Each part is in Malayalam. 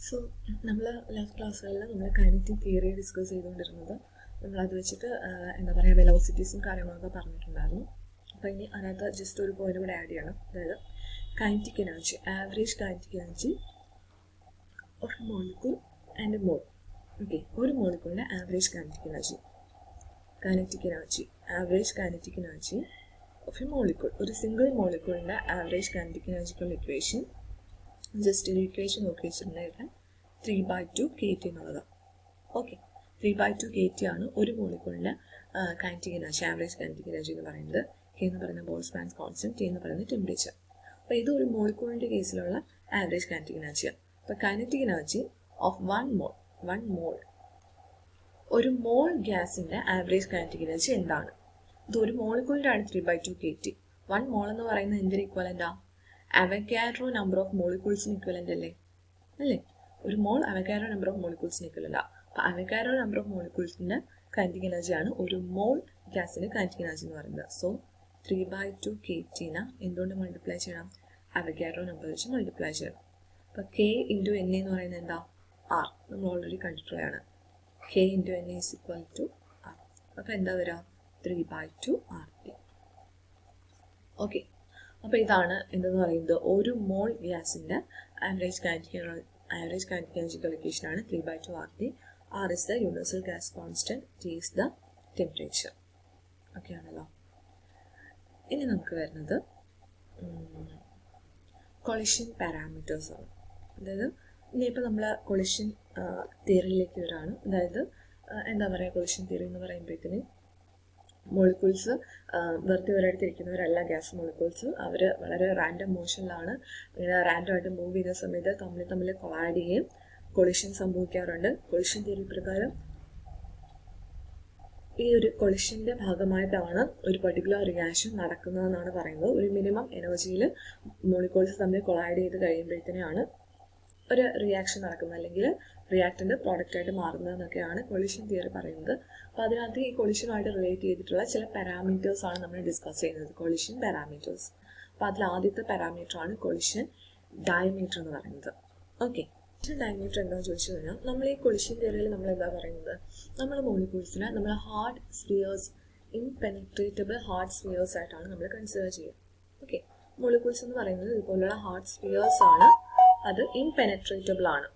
So, നമ്മൾ ലാസ്റ്റ് ക്ലാസ്സുകളിൽ നമ്മൾ കൈനറ്റിക് തിയറി ഡിസ്കസ് ചെയ്തുകൊണ്ടിരുന്നത് നമ്മളത് വെച്ചിട്ട് എന്താ പറയുക വെലോസിറ്റീസും കാര്യങ്ങളൊക്കെ പറഞ്ഞിട്ടുണ്ടായിരുന്നു. അപ്പോൾ ഇനി അതിനകത്ത് ജസ്റ്റ് ഒരു പോയിന്റ് കൂടെ ആഡ് ചെയ്യണം. അതായത് kinetic energy, average kinetic energy of molecule and mole. Okay, ഒരു മോളിക്യൂളിൻ്റെ average kinetic energy, average kinetic energy of a molecule. ഒരു സിംഗിൾ മോളിക്യൂളിൻ്റെ ആവറേജ് കൈനറ്റിക് എനർജിക്കുള്ള ഇക്വേഷൻ ജസ്റ്റ് ഒരു ഇക്വേഷൻ നോക്കി വെച്ചിട്ടുണ്ടായിരുന്നത് 3/2 kT എന്നുള്ളതാണ്. ഓക്കെ, 3/2 kT ആണ് ഒരു മോളിക്യൂളിൻ്റെ kinetic energy, average kinetic energy എന്ന് പറയുന്നത്. കെ എന്ന് പറയുന്ന ബോൾട്സ്മാൻസ് കോൺസ്റ്റന്റ്, ടി എന്ന് പറയുന്നത് ടെമ്പറേച്ചർ. അപ്പോൾ ഇത് ഒരു മോളിക്യൂളിൻ്റെ കേസിലുള്ള ആവറേജ് കൈനറ്റിക് എനർജിയാണ്. അപ്പോൾ kinetic energy of one mole, ഒരു മോൾ ഗ്യാസിൻ്റെ ആവറേജ് കൈനറ്റിക് എനർജി എന്താണ്? ഇത് ഒരു മോളിക്യൂളിൻ്റെ ആണ് 3/2 kT. 1 മോൾ എന്ന് പറയുന്നത് എന്തിന് ഇക്വലൻ്റാ? അവഗാഡ്രോ നമ്പർ ഓഫ് മോളിക്യൂൾസിന് ഇക്വലൻ്റ് അല്ലേ? ഒരു മോൾ അവഗാഡ്രോ നമ്പർ ഓഫ് മോളിക്യൂൾസിന് ഇക്വലൻ്റാ. അപ്പോൾ അവഗാഡ്രോ നമ്പർ ഓഫ് മോളിക്യൂൾസിൻ്റെ കൈനറ്റിക് എനർജിയാണ് ഒരു മോൾ ഗ്യാസിൻ്റെ കൈനറ്റിക് എനർജി എന്ന് പറയുന്നത്. സോ 3/2 kTനെ എന്തുകൊണ്ട് മൾട്ടിപ്ലൈ ചെയ്യണം? അവഗാഡ്രോ നമ്പർ വെച്ച് മൾട്ടിപ്ലൈ ചെയ്യണം. അപ്പോൾ K ഇൻറ്റു എൻ എന്ന് പറയുന്നത് എന്താ? R. നമ്മൾ ഓൾറെഡി കണ്ടിട്ടുള്ളതാണ്. K into N is equal to R. അപ്പോൾ എന്താ വരിക? 3/2 RT. ഓക്കെ, അപ്പോൾ ഇതാണ് എന്തെന്ന് പറയുന്നത് ഒരു മോൾ ഗ്യാസിൻ്റെ average kinetic എനർജിക്കൽ ഇക്വേഷനാണ് 3/2 RT. R is the universal gas constant, T is the temperature. Okay ആണല്ലോ. ഇനി നമുക്ക് വരുന്നത് കൊളിഷൻ പാരാമീറ്റേഴ്സ് ആണ്. അതായത് ഇനിയിപ്പോൾ നമ്മൾ കൊളിഷൻ തിയറിയിലേക്ക് വരാണ്. അതായത് എന്താ പറയുക, കൊളിഷൻ തിയറി എന്ന് പറയുമ്പോഴത്തേന് മോളിക്യൂൾസ് വെറുതെ ഒരിടത്തിരിക്കുന്നവരല്ല ഗ്യാസ് മോളിക്യൂൾസ്. അവർ വളരെ റാൻഡം മോഷനിലാണ്, ഇങ്ങനെ റാൻഡമായിട്ട് മൂവ് ചെയ്യുന്ന സമയത്ത് തമ്മിൽ കൊളൈഡ് ചെയ്യുകയും കൊളിഷൻ സംഭവിക്കാറുണ്ട്. കൊളിഷൻ തിയറി പ്രകാരം ഈ ഒരു കൊളിഷൻ്റെ ഭാഗമായിട്ടാണ് ഒരു പർട്ടിക്കുലർ റിയാക്ഷൻ നടക്കുന്നതെന്നാണ് പറയുന്നത്. ഒരു മിനിമം എനർജിയിൽ മോളിക്യൂൾസ് തമ്മിൽ കൊളൈഡ് ചെയ്ത് കഴിയുമ്പോഴത്തേനാണ് ഒരു റിയാക്ഷൻ നടക്കുന്നത്, അല്ലെങ്കിൽ റിയാക്ടൻ്റ് പ്രോഡക്റ്റായിട്ട് മാറുന്നതെന്നൊക്കെയാണ് കൊളിഷൻ തിയറി പറയുന്നത്. അപ്പോൾ അതിനകത്ത് ഈ കൊളിഷനുമായിട്ട് റിലേറ്റ് ചെയ്തിട്ടുള്ള ചില പാരാമീറ്റേഴ്സാണ് നമ്മൾ ഡിസ്കസ് ചെയ്യുന്നത്, കൊളിഷൻ പാരാമീറ്റേഴ്സ്. അപ്പോൾ അതിൽ ആദ്യത്തെ പാരാമീറ്ററാണ് കൊളിഷൻ ഡയമീറ്റർ എന്ന് പറയുന്നത്. ഓക്കെ, കൊളിഷൻ ഡയമീറ്റർ എന്താണെന്ന് ചോദിച്ചു കഴിഞ്ഞാൽ നമ്മൾ ഈ കൊളിഷൻ തിയറിയിൽ നമ്മൾ എന്താ പറയുന്നത്, നമ്മൾ മോളിക്യൂൾസിനെ നമ്മൾ ഹാർഡ് സ്ഫിയേഴ്സ്, ഇൻപെനിട്രേറ്റബിൾ ഹാർഡ് സ്ഫിയേഴ്സ് ആയിട്ടാണ് നമ്മൾ കൺസിഡർ ചെയ്യുക. ഓക്കെ, മോളിക്യൂൾസ് എന്ന് പറയുന്നത് ഇതുപോലുള്ള ഹാർഡ് സ്ഫിയേഴ്സ് ആണ്. അത് ഇൻപെനട്രേറ്റബിൾ ആണ്.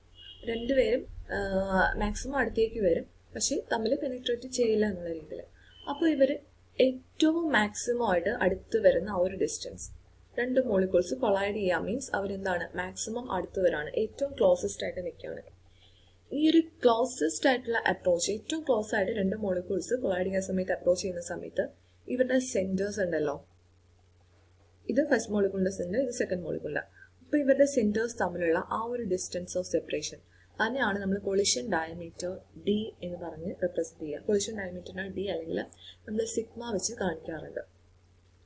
രണ്ടുപേരും മാക്സിമം അടുത്തേക്ക് വരും, പക്ഷേ തമ്മിൽ പെനിട്രേറ്റ് ചെയ്യില്ല എന്നുള്ള രീതിയിൽ. അപ്പോൾ ഇവർ ഏറ്റവും മാക്സിമം ആയിട്ട് അടുത്ത് വരുന്ന ആ ഒരു ഡിസ്റ്റൻസ്, രണ്ട് മോളിക്യൂൾസ് കൊളൈഡ് ചെയ്യുക മീൻസ് അവരെന്താണ് മാക്സിമം അടുത്ത് വരാണ്, ഏറ്റവും ക്ലോസസ്റ്റ് ആയിട്ട് നിൽക്കുകയാണ്. ഈ ഒരു ക്ലോസസ്റ്റ് ആയിട്ടുള്ള അപ്രോച്ച്, ഏറ്റവും ക്ലോസ് ആയിട്ട് രണ്ട് മോളിക്യൂൾസ് കൊളൈഡ് ചെയ്യുന്ന സമയത്ത് അപ്രോച്ച് ചെയ്യുന്ന സമയത്ത് ഇവരുടെ സെൻറ്റേഴ്സ് ഉണ്ടല്ലോ, ഇത് ഫസ്റ്റ് മോളിക്യൂളിൻ്റെ സെൻറ്റർ, ഇത് സെക്കൻഡ് മോളിക്യൂളിൻ്റെ. അപ്പോൾ ഇവരുടെ സെൻറ്റേഴ്സ് തമ്മിലുള്ള ആ ഒരു ഡിസ്റ്റൻസ് ഓഫ് സെപ്പറേഷൻ അതിനെയാണ് നമ്മൾ കൊളിഷൻ ഡയമീറ്റർ ഡി എന്ന് പറഞ്ഞ് റെപ്രസെൻറ്റ് ചെയ്യുക. കൊളിഷൻ ഡയമീറ്ററിനെ ഡി അല്ലെങ്കിൽ നമ്മൾ സിഗ്മ വെച്ച് കാണിക്കാറുണ്ട്.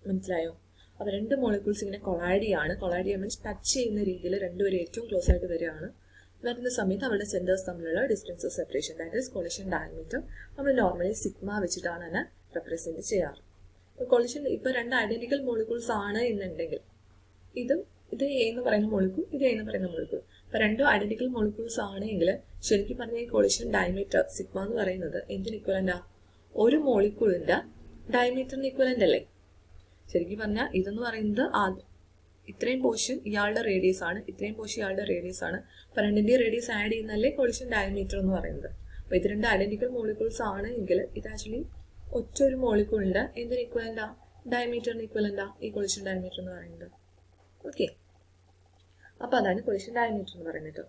മനസ്സിലായോ? അപ്പോൾ രണ്ട് മോളിക്യൂൾസ് ഇങ്ങനെ കൊളൈഡ് ചെയ്യുക മീൻസ് ടച്ച് ചെയ്യുന്ന രീതിയിൽ രണ്ടുപേരും ഏറ്റവും ക്ലോസ് ആയിട്ട് വരുന്ന സമയത്ത് അവരുടെ സെൻറ്റേഴ്സ് തമ്മിലുള്ള distance of separation, that is collision diameter. നമ്മൾ നോർമലി സിഗ്മ വെച്ചിട്ടാണ് അതിനെ റെപ്രസെൻറ്റ് ചെയ്യാറ്. കൊളിഷൻ ഇപ്പോൾ രണ്ട് ഐഡൻറ്റിക്കൽ മോളിക്യൂൾസ് ആണ് എന്നുണ്ടെങ്കിൽ ഇത് എ എന്ന് പറയുന്ന മോളിക്യൂൾ, ഇത് എ എന്ന് പറയുന്ന മോളിക്യൂൾ. അപ്പോൾ രണ്ടും ഐഡന്റിക്കൽ മോളിക്യൂൾസ് ആണെങ്കിൽ ശരിക്കും പറഞ്ഞാൽ ഈ കൊളിഷൻ ഡയമീറ്റർ സിഗ്മ എന്ന് പറയുന്നത് എന്തിന് ഇക്വലൻ്റാ? ഒരു മോളിക്യൂളിൻ്റെ ഡയമീറ്ററിന് ഇക്വലൻ്റ് അല്ലേ? ശരിക്കും പറഞ്ഞാൽ ഇതെന്ന് പറയുന്നത് ഇത്രയും പോർഷൻ ഇയാളുടെ റേഡിയസ് ആണ്, ഇത്രയും പോർഷൻ ഇയാളുടെ റേഡിയസ് ആണ്. അപ്പോൾ രണ്ടിൻ്റെ റേഡിയസ് ആഡ് ചെയ്യുന്നതല്ലേ കൊളിഷൻ ഡയമീറ്റർ എന്ന് പറയുന്നത്. അപ്പോൾ ഇത് രണ്ട് ഐഡന്റിക്കൽ മോളിക്യൂൾസ് ആണ് എങ്കിൽ ഇത് ആക്ച്വലി ഒറ്റ ഒരു മോളിക്യൂളിൻ്റെ എന്തിന് ഇക്വലൻ്റാ? ഡയമീറ്ററിന് ഇക്വലൻ്റാ ഈ കൊളിഷൻ ഡയമീറ്റർ എന്ന് പറയുന്നത്. ഓക്കെ, അപ്പോൾ അതാണ് കൊളിഷൻ ഡയമീറ്റർ എന്ന് പറയുന്നത്.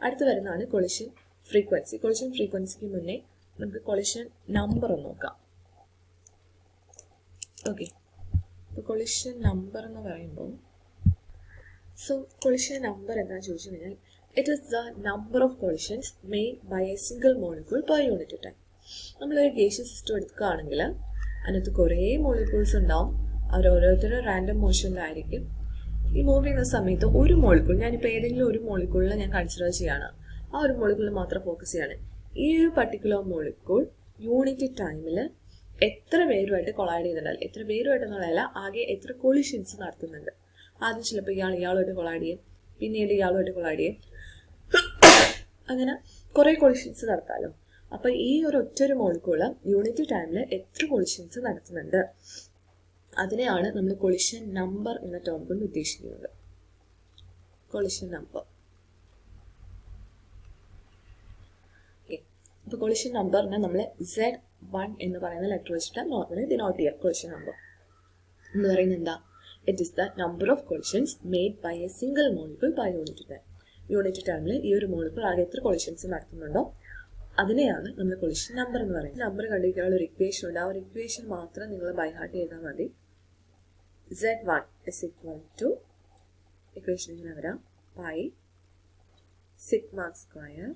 അടുത്ത് വരുന്നതാണ് കൊളിഷൻ ഫ്രീക്വൻസി. കൊളിഷൻ ഫ്രീക്വൻസിക്ക് മുന്നേ നമുക്ക് കൊളിഷൻ നമ്പർ ഒന്ന് നോക്കാം. ഓക്കെ, അപ്പോൾ കൊളിഷൻ നമ്പർ എന്ന് പറയുമ്പോൾ കൊളിഷൻ നമ്പർ എന്താണെന്ന് ചോദിച്ചു കഴിഞ്ഞാൽ it is the number of collisions made by a single molecule per unit time. നമ്മളൊരു ഗേഷ്യസ് സിസ്റ്റം എടുക്കുകയാണെങ്കിൽ അതിനകത്ത് കുറേ മോളിക്യൂൾസ് ഉണ്ടാവും, അവർ ഓരോരുത്തരും റാൻഡം മോഷനിലായിരിക്കും. ഈ മൂവ് ചെയ്യുന്ന സമയത്ത് ഒരു മോളിക്യൂൾ, ഞാനിപ്പോൾ ഏതെങ്കിലും ഒരു മോളിക്യൂളിനെ ഞാൻ കൺസിഡർ ചെയ്യാണ്, ആ ഒരു മോളിക്യൂളിൽ മാത്രം ഫോക്കസ് ചെയ്യാണ്. ഈ ഒരു പർട്ടിക്കുലർ മോളിക്യൂൾ യൂണിറ്റ് ടൈമിൽ എത്ര പേരുമായിട്ട് കൊളൈഡ് ചെയ്യുന്നുണ്ടല്ലോ, എത്ര പേരുമായിട്ടെന്നുള്ളതല്ല, ആകെ എത്ര കൊളിഷൻസ് നടത്തുന്നുണ്ട്. ആദ്യം ചിലപ്പോൾ ഇയാളുമായിട്ട് കൊളൈഡ് ചെയ്യും, പിന്നീട് ഇയാളുമായിട്ട് കൊളൈഡ് ചെയ്യും, അങ്ങനെ കുറേ കൊളിഷൻസ് നടത്താമല്ലോ. അപ്പോൾ ഈ ഒരു ഒറ്റൊരു മോളിക്യൂള് യൂണിറ്റ് ടൈമിൽ എത്ര കൊളിഷൻസ് നടത്തുന്നുണ്ട് അതിനെയാണ് നമ്മൾ കൊളിഷൻ നമ്പർ എന്ന ടേം കൊണ്ട് ഉദ്ദേശിക്കുന്നത്. Collision number. ഓക്കെ, അപ്പോൾ കൊളിഷൻ നമ്പറിനെ നമ്മൾ Z1 എന്ന് പറയുന്ന ലെറ്റർ വെച്ചിട്ട് നോർമലി ഡിനോട്ട് ചെയ്യാം. കൊളിഷൻ നമ്പർ എന്ന് പറയുന്നത് എന്താ? It is the number of collisions made by a single molecule by unit time. Unit ടൈമിൽ ഈ ഒരു മോളിക്യൂൾ ആകെ എത്ര കൊളിഷൻസ് നടത്തുന്നുണ്ടോ അതിനെയാണ് നമ്മൾ കൊളിഷൻ നമ്പർ എന്ന് പറയുന്നത്. നമ്പർ കണ്ടുപിടിക്കാനുള്ള ഒരു ഇക്വേഷൻ ഉണ്ട്. ആ ഒരു ഇക്വേഷൻ മാത്രം നിങ്ങൾ ബൈ ഹാർട്ട് ചെയ്താൽ മതി. Z1 is equal to equation ഇങ്ങനെ വരാം, പൈ സിഗ്മ സ്ക്വയർ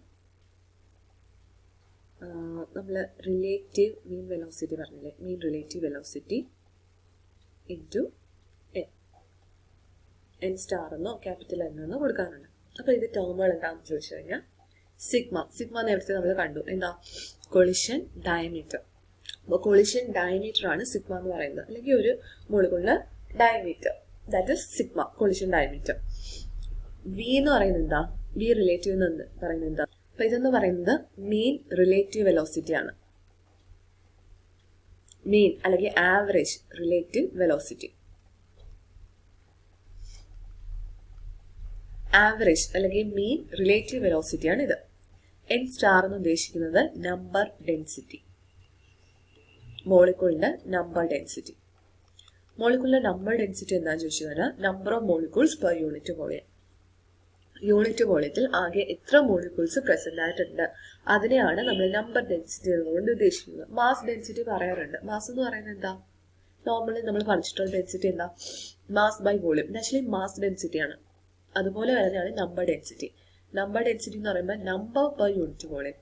നമ്മൾ റിലേറ്റീവ് മീൻ വെലോസിറ്റി പറഞ്ഞില്ലേ, mean relative velocity into N star എന്നോ ക്യാപിറ്റൽ എൻ എന്നോ കൊടുക്കാറുണ്ട്. അപ്പോൾ ഇത് ടേമുകൾ എന്താണെന്ന് ചോദിച്ചു കഴിഞ്ഞാൽ സിഗ്മ നേരത്തെ നമ്മൾ കണ്ടു, എന്താ? Collision diameter. അപ്പോൾ കൊളിഷൻ ഡയമീറ്റർ ആണ് സിഗ്മ എന്ന് പറയുന്നത്, അല്ലെങ്കിൽ ഒരു മോളിക്യൂളിന്റെ diameter, that is sigma, collision diameter. V എന്ന് പറയുന്നത് എന്താ? വി റിലേറ്റീവ് എന്ന് പറയുന്നത് എന്താ? അപ്പൊ ഇതെന്ന് പറയുന്നത് മീൻ റിലേറ്റീവ് വെലോസിറ്റി ആണ്. മീൻ അല്ലെങ്കിൽ ആവറേജ് റിലേറ്റീവ് വെലോസിറ്റി. ആവറേജ് അല്ലെങ്കിൽ മീൻ റിലേറ്റീവ് വെലോസിറ്റി ആണ് ഇത്. എൻ സ്റ്റാർ എന്ന് ഉദ്ദേശിക്കുന്നത് നമ്പർ ഡെൻസിറ്റി, മോളിക്യൂളിന്റെ നമ്പർ ഡെൻസിറ്റി. മോളിക്യൂളിന്റെ നമ്പർ ഡെൻസിറ്റി എന്താണെന്ന് ചോദിച്ചു കഴിഞ്ഞാൽ number of molecules per unit volume. Unit വോളിയത്തിൽ ആകെ എത്ര മോളിക്യൂൾസ് പ്രസന്റ് ആയിട്ടുണ്ട് അതിനെയാണ് നമ്മൾ നമ്പർ ഡെൻസിറ്റി എന്നുകൊണ്ട് ഉദ്ദേശിക്കുന്നത്. മാസ് ഡെൻസിറ്റി പറയാറുണ്ട്. മാസ് എന്ന് പറയുന്നത് എന്താ? നോർമലി നമ്മൾ പഠിച്ചിട്ടുള്ള ഡെൻസിറ്റി എന്താ? Mass by volume. Actually mass density ആണ്. അതുപോലെ തന്നെയാണ് നമ്പർ ഡെൻസിറ്റി. നമ്പർ ഡെൻസിറ്റി എന്ന് പറയുമ്പോൾ number per unit volume.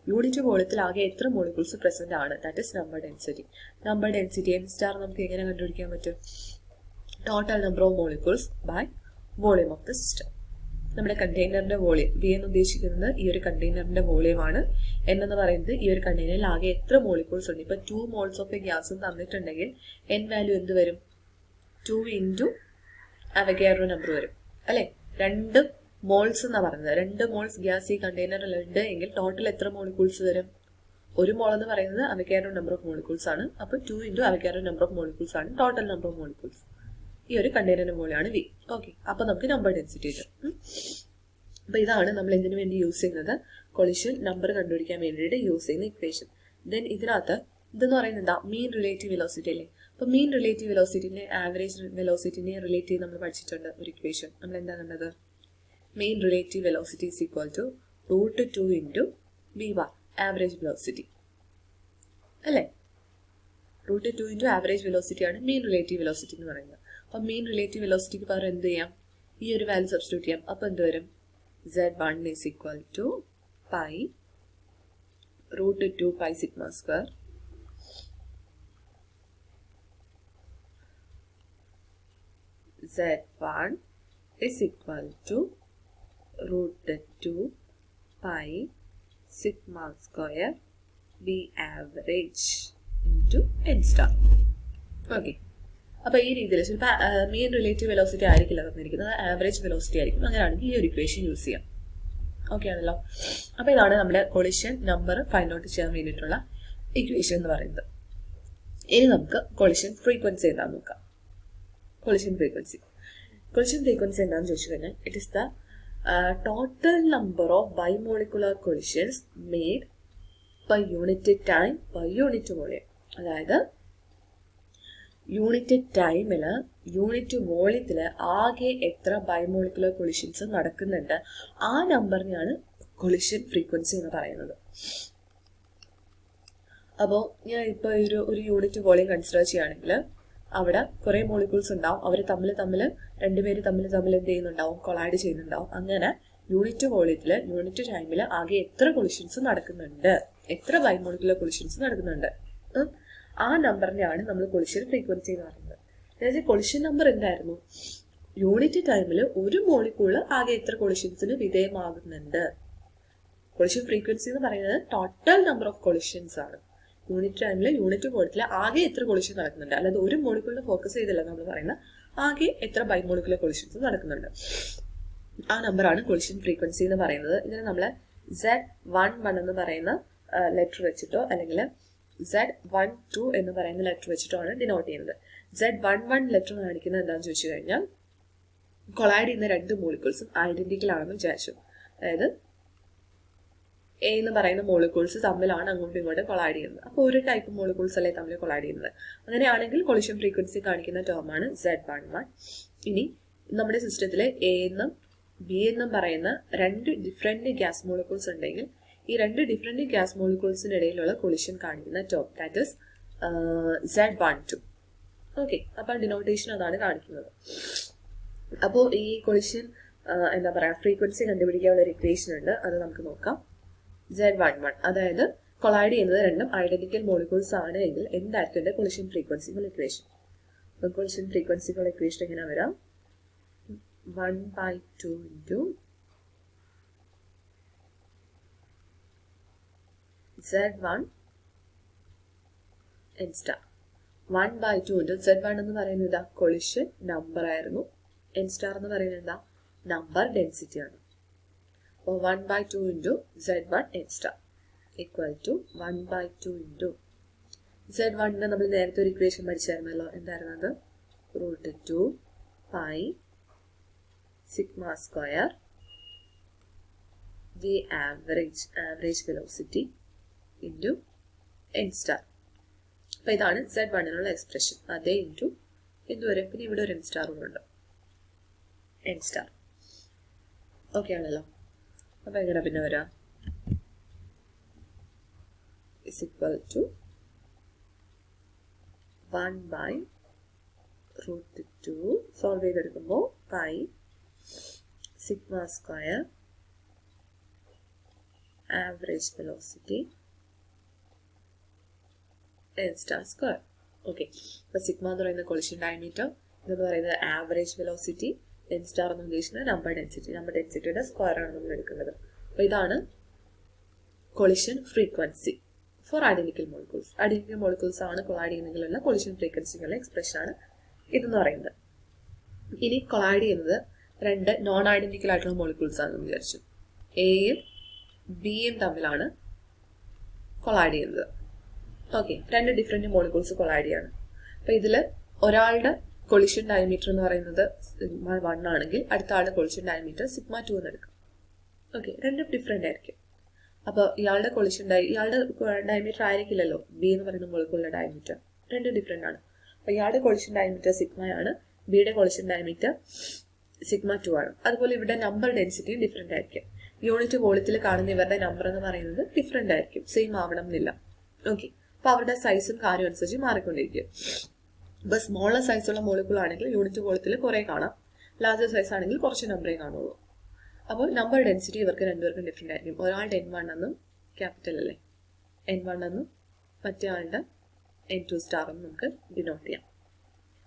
Unit വോളിയത്തിൽ ആകെ എത്ര മോളിക്യൂൾസ് പ്രസന്റ് ആണ്, that is number density. Number density N star നമുക്ക് എങ്ങനെ കണ്ടുപിടിക്കാൻ പറ്റും? Total number of molecules by volume of the system. നമ്മുടെ കണ്ടെയ്നറിന്റെ വോളിയം, ബി എന്ന് ഉദ്ദേശിക്കുന്നത് ഈ ഒരു കണ്ടെയ്നറിന്റെ വോളിയമാണ്. എൻ എന്ന് പറയുന്നത് ഈ ഒരു കണ്ടെയ്നറിൽ ആകെ എത്ര മോളിക്യൂൾസ് ഉണ്ട്. ഇപ്പൊ 2 മോൾസ് ഓഫ് എ ഗ്യാസ് തന്നിട്ടുണ്ടെങ്കിൽ എൻ വാല്യൂ എന്ത് വരും? 2 ഇൻറ്റു അവഗാഡ്രോ നമ്പർ വരും അല്ലെ. 2 മോൾസ് എന്നാ പറയുന്നത്. 2 മോൾസ് ഗ്യാസ് ഈ കണ്ടെയ്നറിൽ ഉണ്ട് എങ്കിൽ ടോട്ടൽ എത്ര മോളിക്യൂൾസ് വരും? 1 മോൾ എന്ന് പറയുന്നത് അവഗാഡ്രോ നമ്പർ ഓഫ് മോളിക്യൂൾസ് ആണ്. അപ്പൊ 2 into Avogadro number of molecules ആണ് ടോട്ടൽ നമ്പർ ഓഫ് മോളിക്യൂൾസ്. ഈ ഒരു കണ്ടെയ്നറിന്റെ വോളിയമാണ് വി. ഓക്കെ, അപ്പൊ നമുക്ക് നമ്പർ ഡെൻസിറ്റി കിട്ടും. അപ്പൊ ഇതാണ് നമ്മൾ എന്തിനു വേണ്ടി യൂസ് ചെയ്യുന്നത്? കൊളിഷൻ നമ്പർ കണ്ടുപിടിക്കാൻ വേണ്ടിയിട്ട് യൂസ് ചെയ്യുന്ന ഇക്വേഷൻ. ദെൻ ഇതിനകത്ത് ഇതെന്ന് പറയുന്നത് എന്താ? മീൻ റിലേറ്റീവ് വെലോസിറ്റി അല്ലേ. അപ്പൊ മീൻ റിലേറ്റീവ് വെലോസിറ്റിനെ ആവറേജ് വെലോസിറ്റിനെ റിലേറ്റ് ചെയ്ത് നമ്മൾ പഠിച്ചിട്ടുണ്ട് ഒരു ഇക്വേഷൻ. നമ്മൾ എന്താ കണ്ടത്? Mean relative velocity is equal to √2 into v1 average velocity അല്ലേ. √2 ഇൻറ്റു ആവറേജ് വെലോസിറ്റി ആണ് മീൻ റിലേറ്റീവ് വെലോസിറ്റി എന്ന് പറയുന്നത്. അപ്പം മീൻ റിലേറ്റീവ് വെലോസിറ്റിക്ക് പകരം എന്ത് ചെയ്യാം? ഈ ഒരു വാല്യൂ സബ്സ്റ്റിറ്റ്യൂട്ട് ചെയ്യാം. അപ്പം എന്ത് വരും? Z1 is equal to pi √2 pi sigma square Z1 is equal to √2 pi sigma square V average into n star. Okay, അപ്പൊ ഈ രീതിയിൽ ചിലപ്പോൾ മീൻ റിലേറ്റീവ് വെലോസിറ്റി ആയിരിക്കില്ല തന്നിരിക്കുന്നത്, ആവറേജ് വെലോസിറ്റി ആയിരിക്കും. അങ്ങനെയാണെങ്കിൽ ഈ ഒരു ഇക്വേഷൻ യൂസ് ചെയ്യാം. ഓക്കെ ആണല്ലോ. അപ്പൊ ഇതാണ് നമ്മുടെ കൊളിഷൻ നമ്പർ ഫൈൻഡ് ഔട്ട് ചെയ്യാൻ വേണ്ടിയിട്ടുള്ള ഇക്വേഷൻ എന്ന് പറയുന്നത്. ഇനി നമുക്ക് കൊളിഷൻ ഫ്രീക്വൻസി എന്താണെന്ന് നോക്കാം. കൊളിഷൻ ഫ്രീക്വൻസി എന്താണെന്ന് ചോദിച്ചു കഴിഞ്ഞാൽ it is the total number of bimolecular collisions made per unit time per unit volume. അതായത് യൂണിറ്റ് ടൈമില് യൂണിറ്റ് വോളിയത്തില് ആകെ എത്ര ബൈമോളിക്കുലർ കൊളിഷൻസ് നടക്കുന്നുണ്ട് ആ നമ്പറിനെയാണ് കൊളിഷൻ ഫ്രീക്വൻസി എന്ന് പറയുന്നത്. അപ്പോൾ ഞാൻ ഇപ്പോൾ ഒരു യൂണിറ്റ് വോളിയം കൺസിഡർ ചെയ്യുകയാണെങ്കിൽ അവിടെ കുറെ മോളിക്യൂൾസ് ഉണ്ടാവും. അവർ രണ്ടുപേര് തമ്മിൽ എന്ത് ചെയ്യുന്നുണ്ടാവും? കൊളൈഡ് ചെയ്യുന്നുണ്ടാവും. അങ്ങനെ യൂണിറ്റ് വോളിയത്തില് യൂണിറ്റ് ടൈമില് ആകെ എത്ര കൊളിഷൻസ് നടക്കുന്നുണ്ട്, എത്ര ബൈമോളിക്കുലർ കൊളിഷൻസ് നടക്കുന്നുണ്ട്, ആ നമ്പറിനെയാണ് നമ്മൾ കൊളിഷൻ ഫ്രീക്വൻസി എന്ന് പറയുന്നത്. അതായത് കൊളിഷൻ നമ്പർ എന്തായിരുന്നു? യൂണിറ്റ് ടൈമിൽ ഒരു മോളിക്യൂള് ആകെ എത്ര കൊളിഷൻസിന് വിധേയമാകുന്നുണ്ട്. കൊളിഷൻ ഫ്രീക്വൻസി എന്ന് പറയുന്നത് ടോട്ടൽ നമ്പർ ഓഫ് കൊളിഷൻസ് ആണ്. യൂണിറ്റ് ടൈമിൽ യൂണിറ്റ് വോളിയത്തിൽ ആകെ എത്ര കൊളിഷൻ നടക്കുന്നുണ്ട്, അല്ലാതെ ഒരു മോളിക്യൂളിനെ ഫോക്കസ് ചെയ്തല്ല നമ്മൾ പറയുന്നത്. ആകെ എത്ര ബൈമോളിക്കുലർ കൊളിഷൻസ് നടക്കുന്നുണ്ട്, ആ നമ്പറാണ് കൊളിഷൻ ഫ്രീക്വൻസി എന്ന് പറയുന്നത്. ഇതിനെ നമ്മൾ Z11 എന്ന് പറയുന്ന ലെറ്റർ വെച്ചിട്ടോ അല്ലെങ്കിൽ Z12 എന്ന് പറയുന്ന ലെറ്റർ വെച്ചിട്ടോ ആണ് ഡിനോട്ട് ചെയ്യുന്നത്. Z11 ലെറ്റർ കാണിക്കുന്നത് എന്താണെന്ന് ചോദിച്ചു കഴിഞ്ഞാൽ കൊളൈഡ് ചെയ്യുന്ന രണ്ട് മോളിക്യൂൾസും ഐഡന്റിക്കൽ ആണെന്ന് വിചാരിച്ചു. അതായത് എ എന്ന് പറയുന്ന മോളിക്യൂൾസ് തമ്മിലാണ് അങ്ങോട്ടും ഇങ്ങോട്ടും കൊളൈഡ് ചെയ്യുന്നത്. അപ്പോൾ ഒരു ടൈപ്പ് മോളിക്യൂൾസ് അല്ലേ തമ്മിൽ കൊളൈഡ് ചെയ്യുന്നത്. അങ്ങനെയാണെങ്കിൽ കൊളിഷൻ ഫ്രീക്വൻസി കാണിക്കുന്ന ടേമാണ് Z11. ഇനി നമ്മുടെ സിസ്റ്റത്തിൽ എ എന്നും ബി എന്നും പറയുന്ന രണ്ട് ഡിഫറെന്റ് ഗ്യാസ് മോളിക്യൂൾസ് ഉണ്ടെങ്കിൽ ഈ രണ്ട് ഡിഫറെന്റ് ഗ്യാസ് മോളിക്യൂൾസിന് ഇടയിലുള്ള കൊളിഷൻ കാണിക്കുന്ന term that is Z12. Okay, അപ്പോൾ ഡിനോട്ടേഷൻ അതാണ് കാണിക്കുന്നത്. അപ്പോൾ ഈ കൊളിഷൻ എന്താ പറയുക ഫ്രീക്വൻസി കണ്ടുപിടിക്കാനുള്ള ഒരു ഇക്വേഷൻ ഉണ്ട്, അത് നമുക്ക് നോക്കാം. Z11 അതായത് കൊളൈഡ് ചെയ്യുന്നത് രണ്ടും ഐഡന്റിക്കൽ മോളിക്യൂൾസ് ആണ് എങ്കിൽ എന്തായിരിക്കും ഇതിന്റെ കൊളിഷൻ ഫ്രീക്വൻസികൾ ഇക്വേഷൻ. കൊളിഷൻ ഫ്രീക്വൻസികൾ ഇക്വേഷൻ എങ്ങനെ വരാം? 1/2 into Z1 n star. 1/2 into Z1 എന്ന് പറയുന്നത് ഇതാ കൊളിഷൻ നമ്പർ ആയിരുന്നു, n star എന്ന് പറയുന്നത് എന്താ നമ്പർ ഡെൻസിറ്റി ആണ്. അപ്പോൾ 1/2 into Z1 n star equal to 1/2 into Z1 നമ്മൾ നേരത്തെ ഒരു ഇക്വേഷൻ പഠിച്ചായിരുന്നല്ലോ, എന്തായിരുന്നു അത്? √2 pi sigma square the average velocity into n star. അപ്പോൾ ഇതാണ് Z1-നുള്ള എക്സ്പ്രഷൻ. അതേ ഇൻറ്റു എന്ത് വരും? പിന്നെ ഇവിടെ ഒരു n star ഉണ്ട്, n star. ഓക്കെ ആണല്ലോ. അപ്പോൾ എങ്ങനെ പിന്നെ വരാം? ഇസ് ഈക്വൽ ടു 1/√2 സോൾവ് ചെയ്തെടുക്കുമ്പോൾ pi sigma square average velocity n star square. Okay, അപ്പോൾ സിഗ്മ എന്ന് പറയുന്ന കൊളിഷൻ ഡയമീറ്റർ, ഇതെന്ന് പറയുന്നത് ആവറേജ് വെലോസിറ്റി, n star എന്ന് ഉദ്ദേശിക്കുന്നത് നമ്പർ ഡെൻസിറ്റിയുടെ സ്ക്വയർ ആണ് നമ്മൾ എടുക്കുന്നത്. അപ്പോൾ ഇതാണ് collision frequency for identical molecules. Identical molecules ആണ് കൊളൈഡ് ചെയ്യുന്നതിലുള്ള കൊളിഷൻ ഫ്രീക്വൻസികളുടെ എക്സ്പ്രഷൻ ആണ് ഇതെന്ന് പറയുന്നത്. ഇനി കൊളൈഡ് ചെയ്യുന്നത് രണ്ട് നോൺ ഐഡന്റിക്കൽ ആയിട്ടുള്ള മോളിക്യൂൾസ് ആണെന്ന് വിചാരിച്ചു. എയും ബിയും തമ്മിലാണ് കൊളൈഡ് ചെയ്യുന്നത്. ഓക്കെ, രണ്ട് ഡിഫറെന്റ് മോളിക്യൂൾസ് കൊളൈഡ് ചെയ്യാണ്. അപ്പോൾ ഇതിൽ ഒരാളുടെ കൊളിഷൻ ഡയമീറ്റർ എന്ന് പറയുന്നത് സിഗ്മ 1 ആണെങ്കിൽ അടുത്ത ആളുടെ കൊളിഷൻ ഡയമീറ്റർ സിഗ്മ 2 എന്ന് എടുക്കും. ഓക്കെ, രണ്ടും ഡിഫറെന്റ് ആയിരിക്കും. അപ്പോൾ ഇയാളുടെ ഡയമീറ്റർ ആയിരിക്കില്ലല്ലോ ബി എന്ന് പറയുന്ന മോളിക്യൂളിന്റെ ഡയമീറ്റർ, രണ്ടും ഡിഫറെന്റ് ആണ്. അപ്പോൾ ഇയാളുടെ കൊളിഷൻ ഡയമീറ്റർ സിഗ്മ ആണ്, ബിയുടെ കൊളിഷൻ ഡയമീറ്റർ സിഗ്മ 2 ആണ്. അതുപോലെ ഇവിടെ നമ്പർ ഡെൻസിറ്റിയും ഡിഫറെന്റ് ആയിരിക്കും. യൂണിറ്റ് വോളിയത്തിൽ കാണുന്ന ഇവരുടെ നമ്പർ എന്ന് പറയുന്നത് ഡിഫറെന്റ് ആയിരിക്കും, സെയിം ആവണം എന്നില്ല. ഓക്കെ, അപ്പോൾ അവരുടെ സൈസും കാര്യം അനുസരിച്ച് മാറിക്കൊണ്ടിരിക്കും. ഇപ്പോൾ സ്മോളർ സൈസുള്ള മോളിക്യൂൾ ആണെങ്കിൽ യൂണിറ്റ് വോളിയത്തിൽ കുറേ കാണാം, ലാർജർ സൈസ് ആണെങ്കിൽ കുറച്ച് നമ്പറേ കാണുള്ളൂ. അപ്പോൾ നമ്പർ ഡെൻസിറ്റി ഇവർക്ക് രണ്ടുപേർക്കും ഡിഫറെന്റ് ആയിരിക്കും. ഒരാളുടെ N1 എന്നും ക്യാപിറ്റൽ അല്ലേ, N1 എന്നും മറ്റേ ആളുടെ N2 സ്റ്റാർ എന്നും നമുക്ക് ഡിനോട്ട് ചെയ്യാം.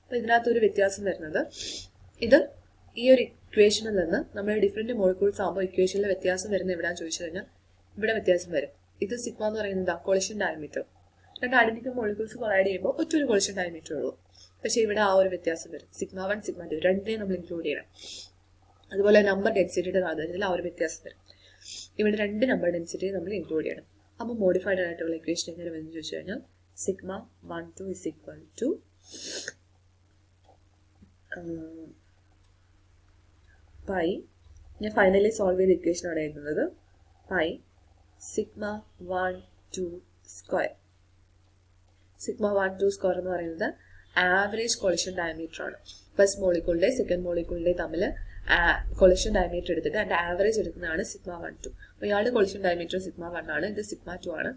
അപ്പോൾ ഇതിനകത്തൊരു വ്യത്യാസം വരുന്നത്, ഇത് ഈ ഒരു ഇക്വേഷനിൽ നിന്ന് നമ്മൾ ഡിഫറെന്റ് മോളിക്യൂൾസ് ആകുമ്പോൾ ഇക്വേഷനിൽ വ്യത്യാസം വരുന്നത് എവിടെയാണെന്ന് ചോദിച്ചു കഴിഞ്ഞാൽ ഇവിടെ വ്യത്യാസം വരും. ഇത് സിഗ്മ എന്ന് പറയുന്നത് കൊളിഷൻ ഡയമീറ്റർ, രണ്ട് ഐഡന്റിക്കൽ മോളിക്യൂൾസ് കൊളൈഡ് ചെയ്യുമ്പോൾ ഒറ്റൊരു കൊളിഷൻ ഡയമീറ്റർ ഉള്ളൂ. പക്ഷേ ഇവിടെ ആ ഒരു വ്യത്യാസം വരും. സിഗ്മ 1 സിഗ്മ 2 രണ്ടിനെയും നമ്മൾ ഇൻക്ലൂഡ് ചെയ്യണം. അതുപോലെ നമ്പർ ഡെൻസിറ്റിയുടെ കാര്യത്തിൽ ആ ഒരു വ്യത്യാസം വരും. ഇവിടെ രണ്ട് നമ്പർ ഡെൻസിറ്റി നമ്മൾ ഇൻക്ലൂഡ് ചെയ്യണം. അപ്പോൾ മോഡിഫൈഡ് ആയിട്ടുള്ള ഇക്വേഷൻ എങ്ങനെ വരുമെന്ന് ചോദിച്ചു കഴിഞ്ഞാൽ sigma 1 2 is equal to pi, ഞാൻ ഫൈനലി സോൾവ് ചെയ്ത ഇക്വേഷൻ ആണ് എഴുതുന്നത്, pi sigma 1 2 square. Sigma 1 2 square എന്ന് പറയുന്നത് ആവറേജ് കൊളിഷൻ ഡയമീറ്റർ ആണ്. ഫസ്റ്റ് മോളിക്യൂളിന്റെ സെക്കൻഡ് മോളിക്യൂളിന്റെ തമ്മിൽ കൊളിഷൻ ഡയമീറ്റർ എടുത്തിട്ട് അതിന്റെ ആവറേജ് എടുക്കുന്നതാണ് സിഗ്മ 1 2. അപ്പോൾ ഇയാളുടെ കൊളിഷൻ ഡയമീറ്റർ സിഗ്മ 1 ആണ്, ഇത് സിഗ്മ 2 ആണ്.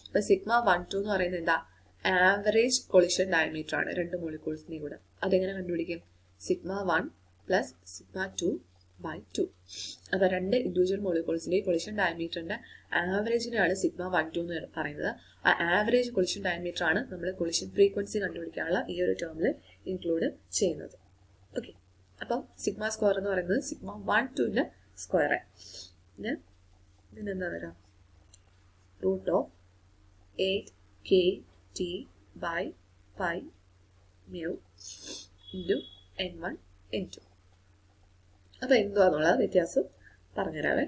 അപ്പോൾ സിഗ്മ 1 2 എന്ന് പറയുന്നത് എന്താ ആവറേജ് കൊളിഷൻ ഡയമീറ്റർ ആണ് രണ്ട് മോളിക്യൂൾസിനെയും കൂടെ. അതെങ്ങനെ കണ്ടുപിടിക്കും? Sigma 1 plus sigma 2/2. അപ്പോൾ രണ്ട് ഇൻഡിവിജ്വൽ മോളിക്യൂൾസിന്റെയും കൊളിഷൻ ഡയമീറ്ററിന്റെ ആവറേജിനെയാണ് സിഗ്മ 1 2 എന്ന് പറയുന്നത്. ആ ആവറേജ് കൊളിഷൻ ഡയമീറ്റർ ആണ് നമ്മൾ കൊളിഷൻ ഫ്രീക്വൻസി കണ്ടുപിടിക്കാനുള്ള ഈ ഒരു ടേമിൽ ഇൻക്ലൂഡ് ചെയ്യുന്നത്. ഓക്കെ, അപ്പം സിഗ്മ സ്ക്വയർ എന്ന് പറയുന്നത് സിഗ്മ 1 2ന്റെ സ്ക്വയർ. ഇതിനെന്താ വരാം? √8kT/π/μ into N1 N2. അപ്പോൾ എന്തുവാന്നുള്ള വ്യത്യാസം പറഞ്ഞുതരാവേ.